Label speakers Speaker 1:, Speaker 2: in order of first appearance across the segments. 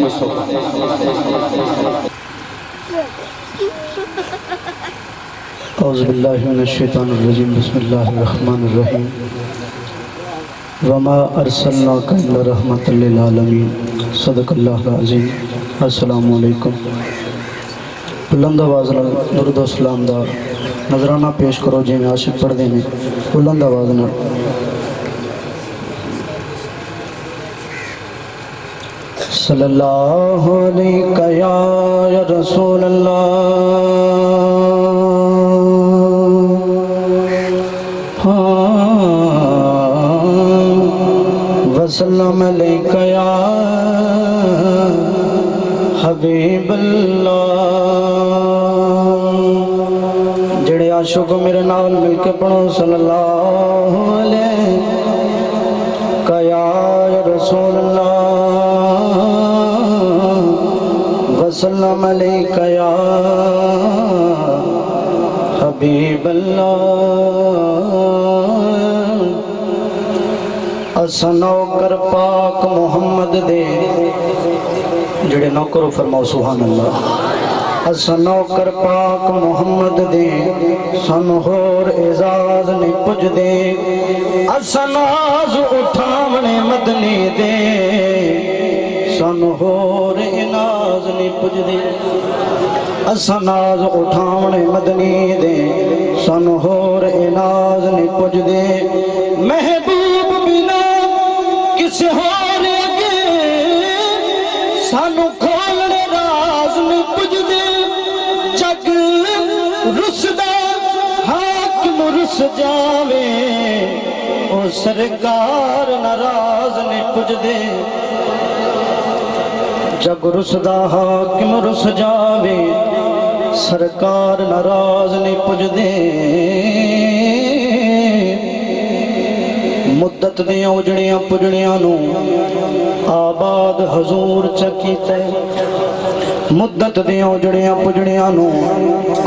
Speaker 1: مصطفیٰ اعوذ باللہ من الشیطان الرجیم بسم اللہ الرحمن الرحیم وما ارسلناک الا رحمۃ للعالمین صدق اللہ العظیم السلام علیکم بلند آواز نال درود و سلام دا نظرانہ پیش کرو جی میں عاشق پڑھ دینے بلند آواز نال صلی اللہ علیہ یا رسول اللہ وسلم علیہ یا حبیب اللہ جڑے عاشق میرے نال مل کے پڑھو صلی اللہ علیہ یا رسول اللہ وسلم علیہ یا حبیب اللہ اسا نوکر پاک محمد دے جڑے نوکر فرماؤ سبحان اللہ اسا نوکر پاک محمد دے سن ہور اعزاز نہیں پج دے اسا ناز اٹھاونے مدنی دے سن ہور اناز نہیں پج دے اسا ناز اٹھاونے مدنی دے سن ہور اناز نہیں پج دے محبوب بنا کسی ہور اگے سانو کھولنے راز نہیں پج دے جگ رسدہ حاکم رس جاوے او سرکار ناراض نہیں پج دے جگ رسدہ حاکم رس جاوے سرکار ناراض نہیں پج دے مدت دیاں اجڑیاں پجڑیاں نو آباد حضور چکیتے مدت دیاں اجڑیاں پجڑیاں نو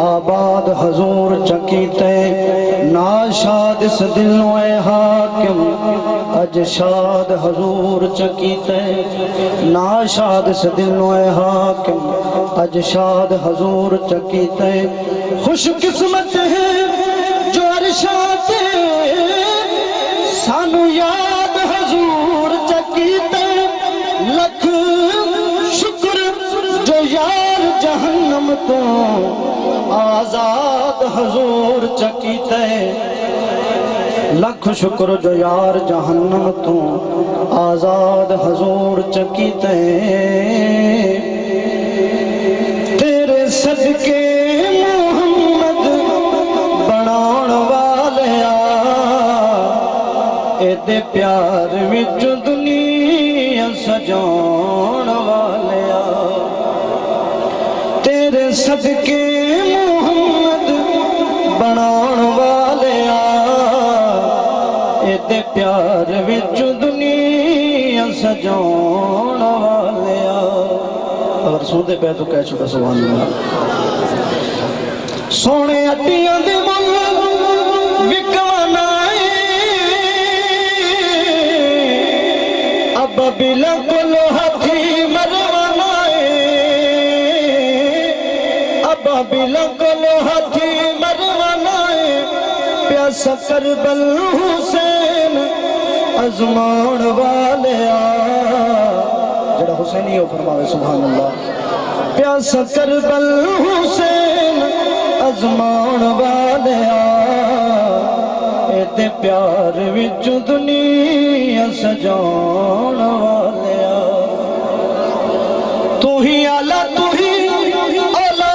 Speaker 1: آباد حضور چکیتے ناشاد اس دلوں اے حاکم اج شاد حضور چکیتے ناشاد اس دلوں اے حاکم اج شاد حضور چکیتے خوش قسمت ہے جو عرشات سانو یاد حضور چکیتے لکھ شکر جو یار جہنم تو آزاد حضور چکیتے لکھ شکر جو یار جہنم تو آزاد حضور چکیتے تیرے صدقے محمد بناؤن والیا اے دے پیار وچ دنیا سجاؤن والیا تیرے صدقے محمد بناؤن والیا اے دے پیار وچ دنیا سجاؤن والیا اگر سودے پہ تو کہہ چکا سبحان اللہ سونے اٹیاں دے مل وکوانا ابا بلکل ہاتھی مروانا ابا بلکل ہاتھی مروانا پیاسا کربل حسین ازمان والیا جڑا حسینی ہو فرماوے سبحان اللہ پیاسا کربل حسین ازمان والیا اے دے پیار وچ دنیا سجاؤن والیا تو ہی آلہ تو ہی اولا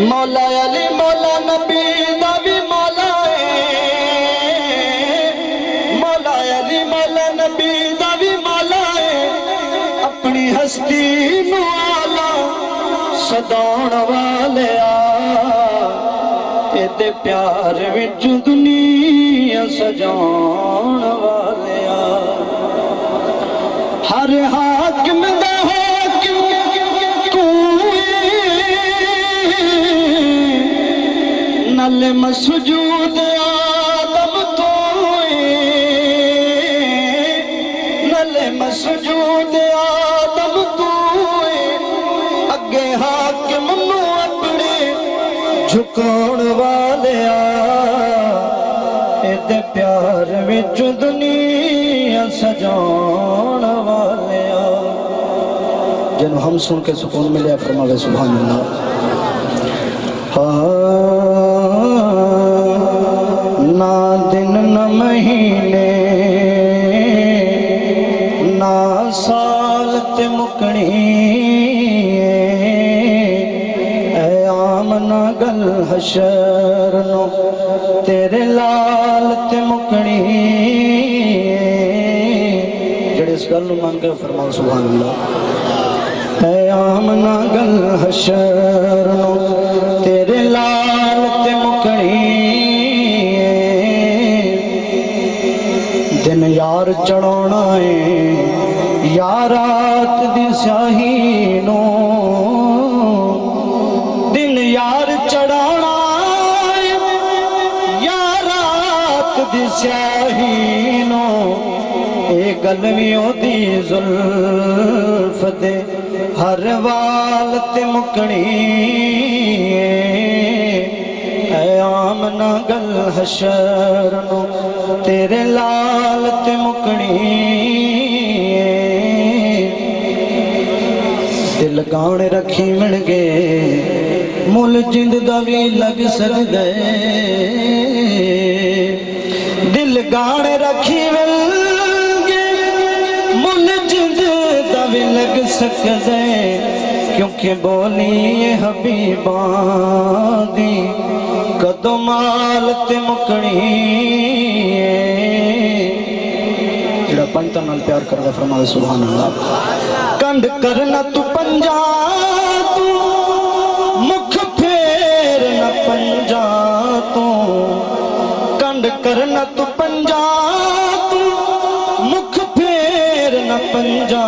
Speaker 1: مولا علی مولا نبی نبی مولا مولا علی مولا نبی نبی مولا اپنی ہستی نو آلہ سداؤن والیا دے پیار وچ دنیا سجاؤن والیا ہر حاکم دا حاکم تو نل مسجود آدم تو حاکم نو اپنے جھکون والیا ایدے پیار وچ دنیا سجان والیا جنہوں ہم سن کے سکون ملیا فرماوے سبحان اللہ نا دن نہ مہینے نا سال تے مکنی اے آمنا گل حشر نو تیرے لال تے مکنی جڑے اس گل نو مان کے فرماؤ سبحان اللہ اے آمنا گل حشر نو تیرے لال تے مکنی دن یار چڑھونا ہے یا رات دی سیاہی نو دن یار چڑھونا ہے یا رات دی سیاہی نو اے گلویوں دی زلف دے ہر وال تے مکنی اے آمنا گل حشر نو تیرے لال تے مکنی دل گانے رکھی مل گئے مل جند دا بھی لگ سکدے دل گانے رکھی مل گئے مل جند دا بھی لگ سکدے کیونکہ بولی حبیبان دی کدو مال تے مکنی جڑا پنجتا نال پیار کردہ فرمائے سبحان اللہ کنڈ کرنا تو پنجا تو مکھ پھیر نہ پنجا تو کنڈ کرنا تو پنجا تو مکھ پھیر نہ پنجا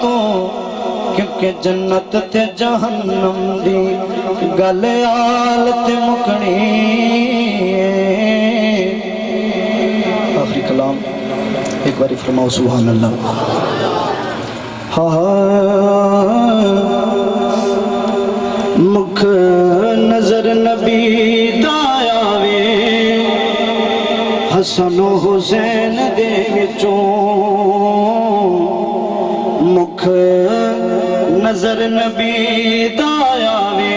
Speaker 1: تو کیونکہ جنت تے جہنم دی گل آل تے مکنی آخری کلام ایک باری فرماؤ سبحان اللہ مکھ نظر نبی دایا وے حسن و حسین دے وچوں مکھ نظر نبی دایا وے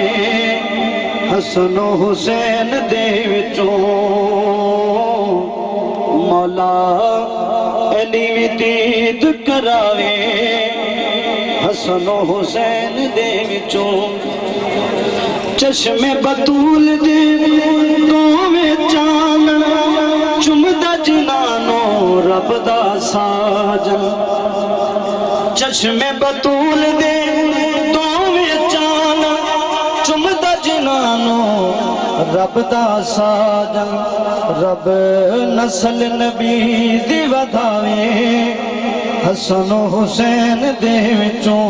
Speaker 1: حسن و حسین دے وچوں مولا علی وی دید کراوے حسن و حسین دے وچوں چشم بطول دے قوم چانن چمدہ جنانو رب دا ساجن چشم بطول دے قوم چانن چمدہ جنانو رب دا ساجن رب نسل نبی دی ودھاوے حسن و حسین دے وچوں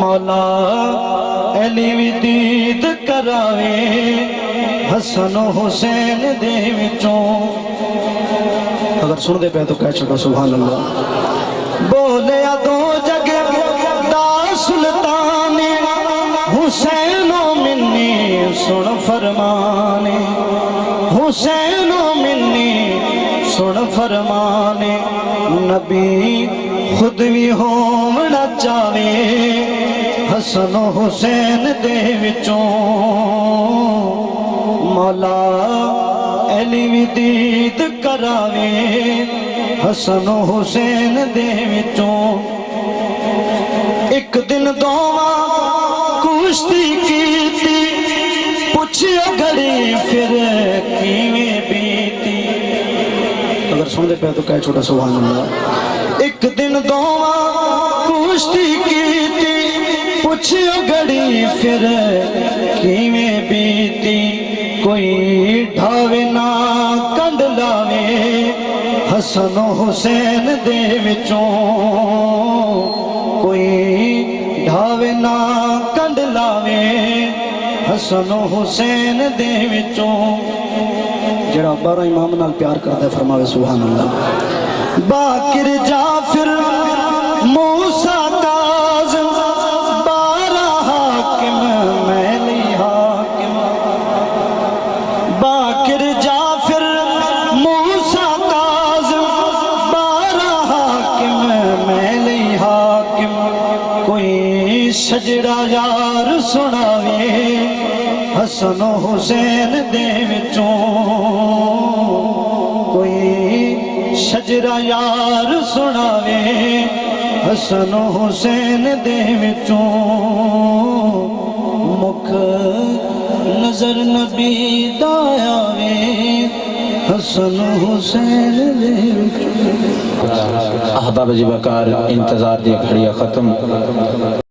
Speaker 1: مولا علی وی دید کراوے حسن و حسین دے وچوں اگر سن دے پہ تو کہہ چکا سبحان اللہ بولے دو جگہ دا سلطانے حسین و منی سن فرمانے حسین و منی سن فرمانے نبی خود بھی ہونا چاہے حسن و حسین دے وچوں مولا علی وی دید کراوے حسن و حسین دے وچوں ایک دن دوواں کشتی کیتی پوچھیا گھڑی پھر کیویں بیتی اگر سن دے پہ تو کہہ چھوٹا سبحان اللہ ایک دن دوواں کشتی کیتی پوچھیا گھڑی پھر کیویں بیتی کوئی ڈھاوے نہ کنڈ لاوے حسن و حسین دے وچوں کوئی ڈھاوے نہ کنڈ لاوے حسن و حسین دے وچوں جڑا بارہ امام نال پیار کرتا ہے فرماوے سبحان اللہ باقر جعفر موسیٰ کاظم شجرا یار سناوے حسن و حسین دے وچوں کوئی شجرا یار سناوے حسن و حسین دے وچوں مکھ نظر نبی دا آوے حسن و حسین دے وچوں۔
Speaker 2: احباب جی بکار انتظار دی گھڑیاں ختم